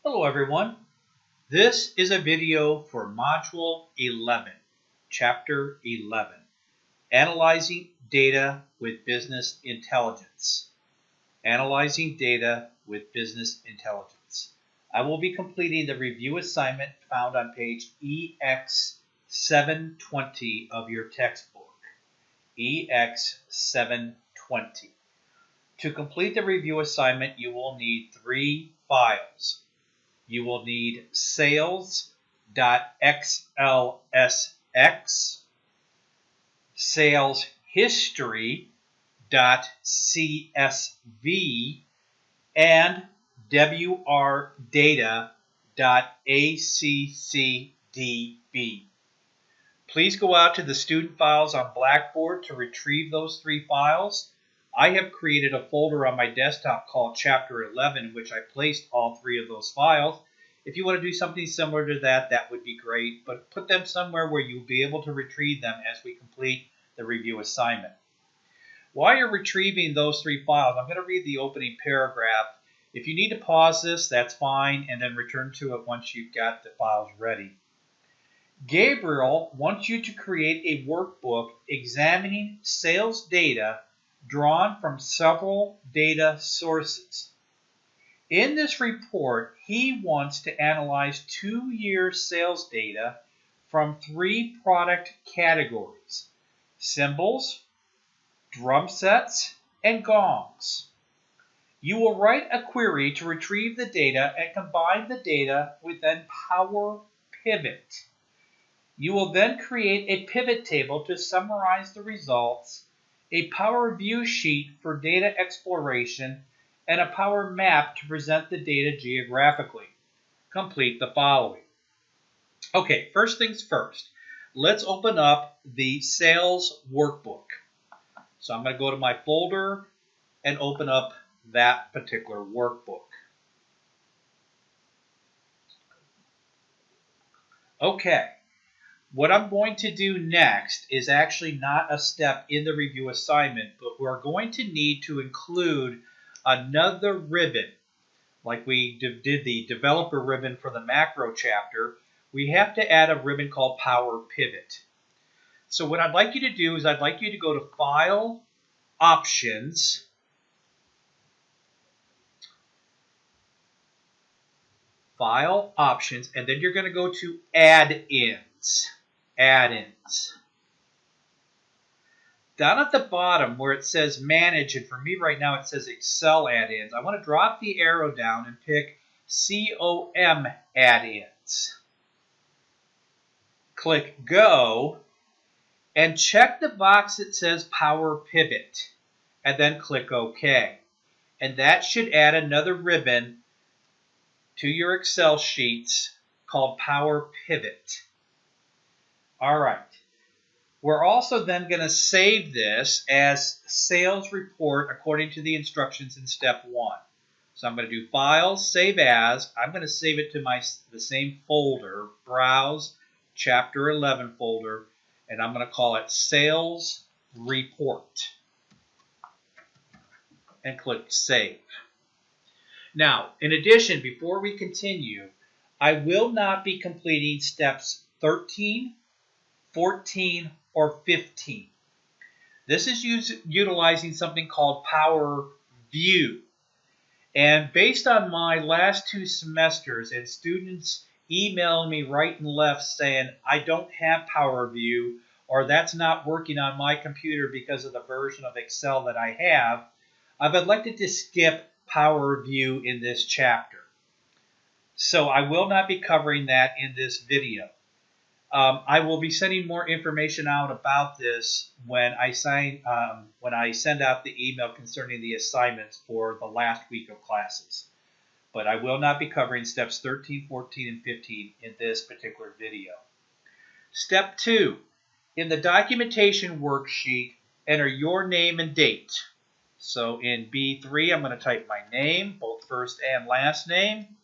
Hello everyone. This is a video for Module 11, Chapter 11, Analyzing Data with Business Intelligence. Analyzing Data with Business Intelligence. I will be completing the review assignment found on page EX 720 of your textbook. EX 720. To complete the review assignment, you will need 3 files. You will need sales.xlsx, saleshistory.csv, and wrdata.accdb. Please go out to the student files on Blackboard to retrieve those 3 files. I have created a folder on my desktop called Chapter 11 in which I placed all 3 of those files. If you want to do something similar to that, that would be great, but put them somewhere where you'll be able to retrieve them as we complete the review assignment. While you're retrieving those 3 files, I'm going to read the opening paragraph. If you need to pause this, that's fine, and then return to it once you've got the files ready. Gabriel wants you to create a workbook examining sales data drawn from several data sources. In this report, he wants to analyze 2-year sales data from 3 product categories: cymbals, drum sets, and gongs. You will write a query to retrieve the data and combine the data within Power Pivot. You will then create a pivot table to summarize the results, a Power View sheet for data exploration, and a Power Map to present the data geographically. Complete the following. Okay, first things first. Let's open up the sales workbook. So I'm going to go to my folder and open up that particular workbook. Okay. What I'm going to do next is actually not a step in the review assignment, but we're going to need to include another ribbon. Like we did the developer ribbon for the macro chapter, we have to add a ribbon called Power Pivot. So what I'd like you to do is I'd like you to go to File, Options, and then you're going to go to Add-ins. Add-ins. Down at the bottom where it says Manage, and for me right now it says Excel Add-ins, I want to drop the arrow down and pick COM Add-ins. Click Go and check the box that says Power Pivot, and then click OK. And that should add another ribbon to your Excel sheets called Power Pivot. All right. We're also then going to save this as sales report according to the instructions in step 1. So I'm going to do File, Save As. I'm going to save it to the same folder, Browse, Chapter 11 folder, and I'm going to call it Sales Report. And click Save. Now, in addition, before we continue, I will not be completing steps 13, 14, or 15. This is utilizing something called Power View. And based on my last 2 semesters and students emailing me right and left saying, I don't have Power View, or that's not working on my computer because of the version of Excel that I have, I've elected to skip Power View in this chapter. So I will not be covering that in this video. I will be sending more information out about this when I send out the email concerning the assignments for the last week of classes. But I will not be covering steps 13, 14, and 15 in this particular video. Step 2. In the documentation worksheet, enter your name and date. So in B3, I'm going to type my name, both first and last name.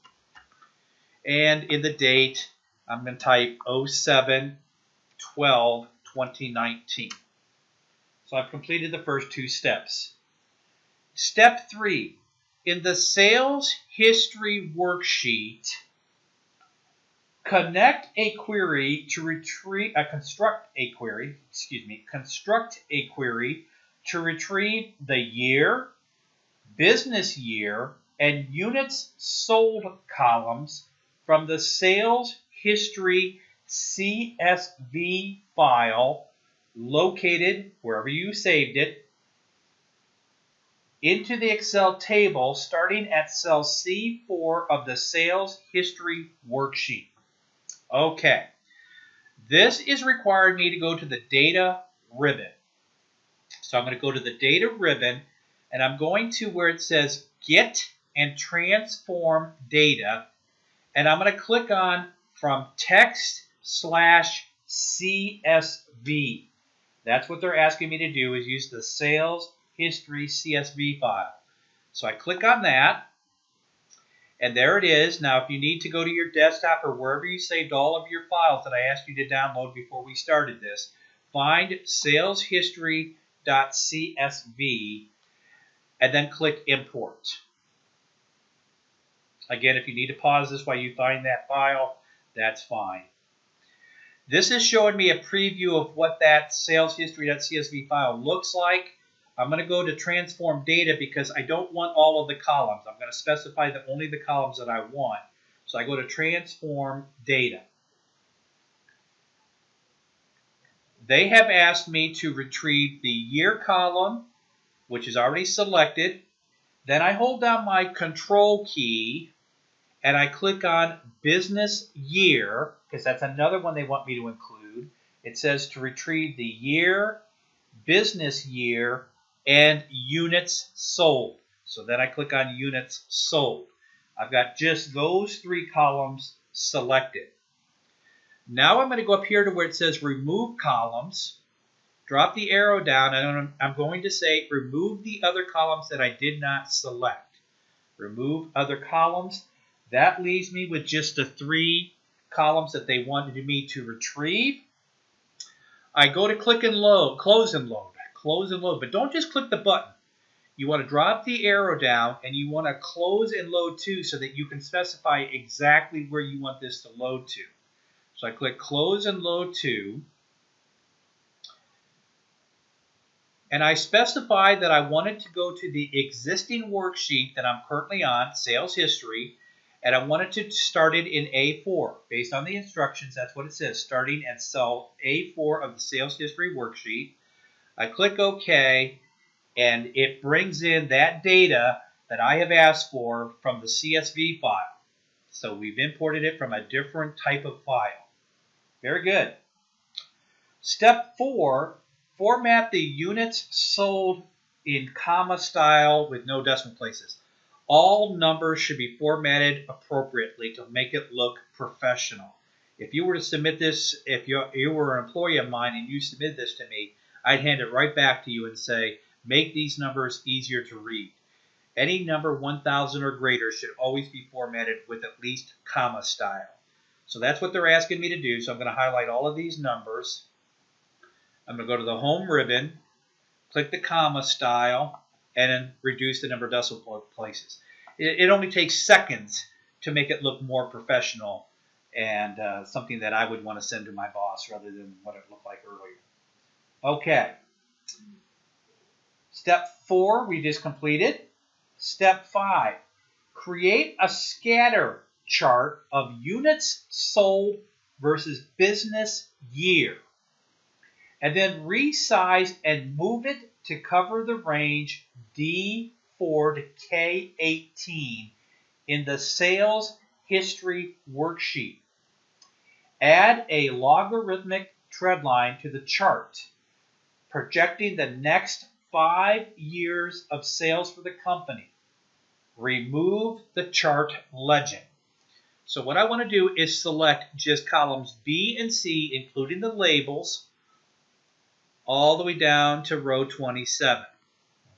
And in the date, I'm going to type 07/12/2019. So I've completed the first 2 steps. Step 3. in the sales history worksheet, construct a query to retrieve the year, business year, and units sold columns from the sales history CSV file located wherever you saved it into the Excel table starting at cell C4 of the sales history worksheet. Okay, this is requiring me to go to the data ribbon. So I'm going to go to the data ribbon and I'm going to where it says get and transform data, and I'm going to click on from text/CSV. That's what they're asking me to do, is use the sales history CSV file. So I click on that, and there it is. Now, if you need to go to your desktop or wherever you saved all of your files that I asked you to download before we started this, find saleshistory.csv and then click import. Again, if you need to pause this while you find that file, that's fine. This is showing me a preview of what that saleshistory.csv file looks like. I'm going to go to transform data because I don't want all of the columns. I'm going to specify only the columns that I want. So I go to transform data. They have asked me to retrieve the year column, which is already selected. Then I hold down my control key and I click on business year, because that's another one they want me to include. It says to retrieve the year, business year, and units sold. So then I click on units sold. I've got just those three columns selected. Now I'm going to go up here to where it says remove columns, drop the arrow down, and I'm going to say remove the other columns that I did not select. Remove other columns. That leaves me with just the three columns that they wanted me to retrieve. I go to click and load, close and load, but don't just click the button. You want to drop the arrow down and you want to close and load too, so that you can specify exactly where you want this to load to. So I click close and load to, and I specify that I wanted to go to the existing worksheet that I'm currently on, sales history, and I wanted to start it in A4. Based on the instructions, that's what it says, starting at cell A4 of the sales history worksheet. I click OK, and it brings in that data that I have asked for from the CSV file. So we've imported it from a different type of file. Very good. Step 4, format the units sold in comma style with no decimal places. All numbers should be formatted appropriately to make it look professional. If you were to submit this, if you were an employee of mine and you submit this to me, I'd hand it right back to you and say, make these numbers easier to read. Any number 1,000 or greater should always be formatted with at least comma style. So that's what they're asking me to do. So I'm going to highlight all of these numbers. I'm going to go to the home ribbon, click the comma style, and then reduce the number of decimal places. It only takes seconds to make it look more professional and something that I would want to send to my boss rather than what it looked like earlier. Okay. Step 4 we just completed. Step 5, create a scatter chart of units sold versus business year, and then resize and move it to cover the range D4 to K18 in the sales history worksheet. Add a logarithmic trendline to the chart, projecting the next 5 years of sales for the company. Remove the chart legend. So what I want to do is select just columns B and C, including the labels, all the way down to row 27.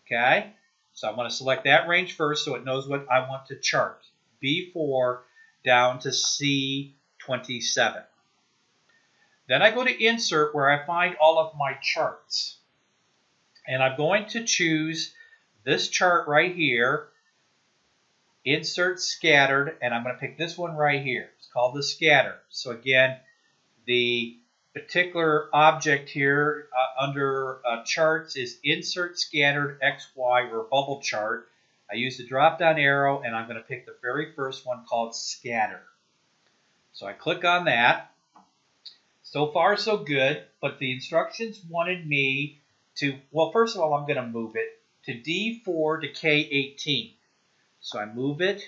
Okay? So I want to select that range first so it knows what I want to chart. B4 down to C27. Then I go to Insert, where I find all of my charts. And I'm going to choose this chart right here, insert scattered, and I'm going to pick this one right here. It's called the scatter. So again, the particular object here under charts is insert scattered XY or bubble chart. I use the drop down arrow and I'm going to pick the very first one called scatter. So I click on that. So far so good, but the instructions wanted me to, well, first of all, I'm going to move it to D4 to K18. So I move it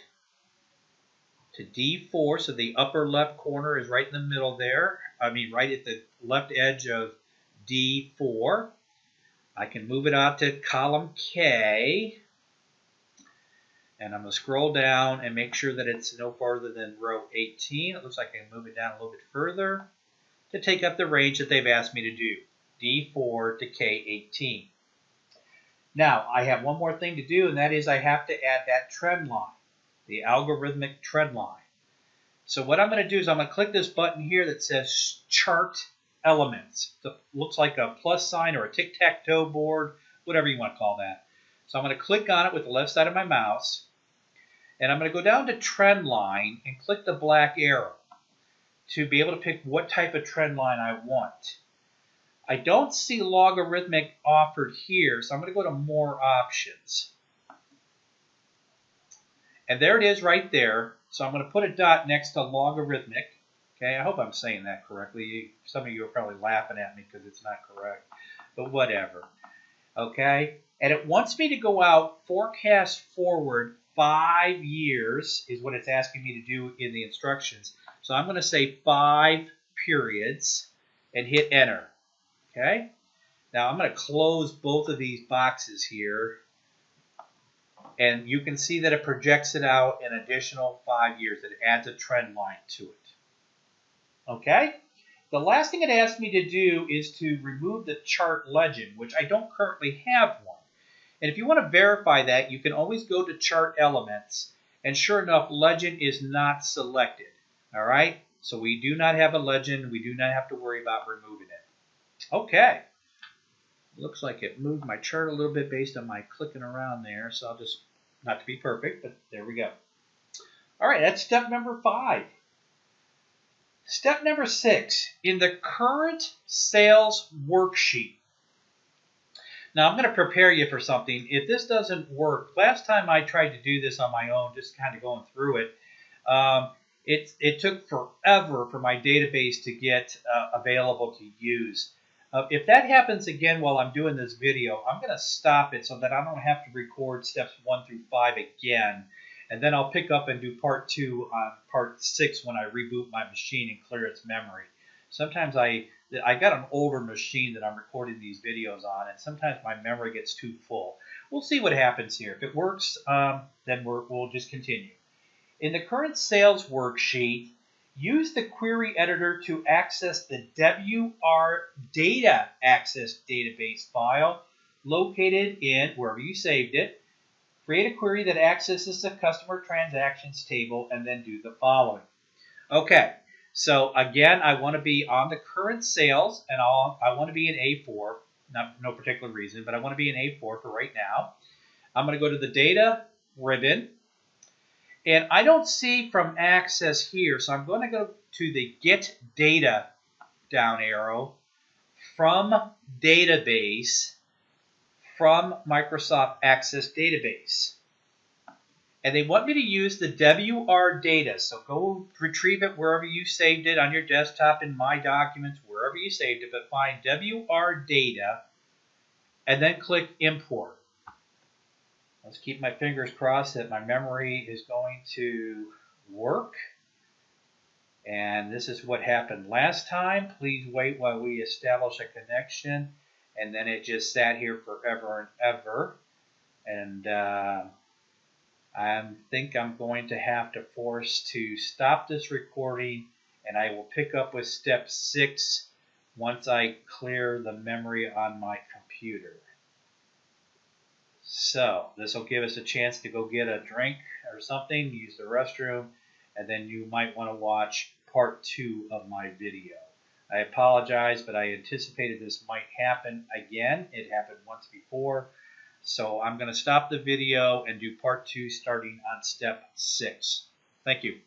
to D4, so the upper left corner is right in the middle there. I mean, right at the left edge of D4. I can move it out to column K. And I'm going to scroll down and make sure that it's no farther than row 18. It looks like I can move it down a little bit further to take up the range that they've asked me to do, D4 to K18. Now, I have one more thing to do, and that is I have to add that trend line, the algorithmic trend line. So what I'm going to do is I'm going to click this button here that says Chart Elements. It looks like a plus sign or a tic-tac-toe board, whatever you want to call that. So I'm going to click on it with the left side of my mouse, and I'm going to go down to Trend Line and click the black arrow to be able to pick what type of trend line I want. I don't see logarithmic offered here, so I'm going to go to More Options. And there it is right there. So I'm going to put a dot next to logarithmic. Okay, I hope I'm saying that correctly. Some of you are probably laughing at me because it's not correct, but whatever. Okay, and it wants me to go out, forecast forward 5 years is what it's asking me to do in the instructions. So I'm going to say 5 periods and hit enter. Okay, now I'm going to close both of these boxes here. And you can see that it projects it out an additional 5 years. It adds a trend line to it. Okay? The last thing it asked me to do is to remove the chart legend, which I don't currently have one. And if you want to verify that, you can always go to Chart Elements. And sure enough, legend is not selected. All right? So we do not have a legend. We do not have to worry about removing it. Okay. Looks like it moved my chart a little bit based on my clicking around there. So I'll just, not to be perfect, but there we go. All right, that's step number 5. Step number 6, in the current sales worksheet. Now I'm going to prepare you for something. If this doesn't work, last time I tried to do this on my own, just kind of going through it, it took forever for my database to get available to use. If that happens again while I'm doing this video, I'm going to stop it so that I don't have to record steps 1 through 5 again. And then I'll pick up and do part 2 on part 6 when I reboot my machine and clear its memory. Sometimes I got an older machine that I'm recording these videos on, and sometimes my memory gets too full. We'll see what happens here. If it works, then we'll just continue. In the current sales worksheet, use the query editor to access the WR data access database file located in wherever you saved it. Create a query that accesses the customer transactions table and then do the following. Okay, so again, I want to be on the current sales and I want to be in A4, no particular reason, but I want to be in A4 for right now. I'm going to go to the data ribbon. And I don't see from access here, so I'm going to go to the Get Data down arrow from Database from Microsoft Access Database. And they want me to use the WR data, so go retrieve it wherever you saved it on your desktop, in My Documents, wherever you saved it, but find WR data and then click Import. Let's keep my fingers crossed that my memory is going to work. And this is what happened last time. Please wait while we establish a connection. And then it just sat here forever and ever. And I think I'm going to have to force to stop this recording. And I will pick up with step 6 once I clear the memory on my computer. So this will give us a chance to go get a drink or something, use the restroom, and then you might want to watch part 2 of my video. I apologize, but I anticipated this might happen again. It happened once before. So I'm going to stop the video and do part 2 starting on step 6. Thank you.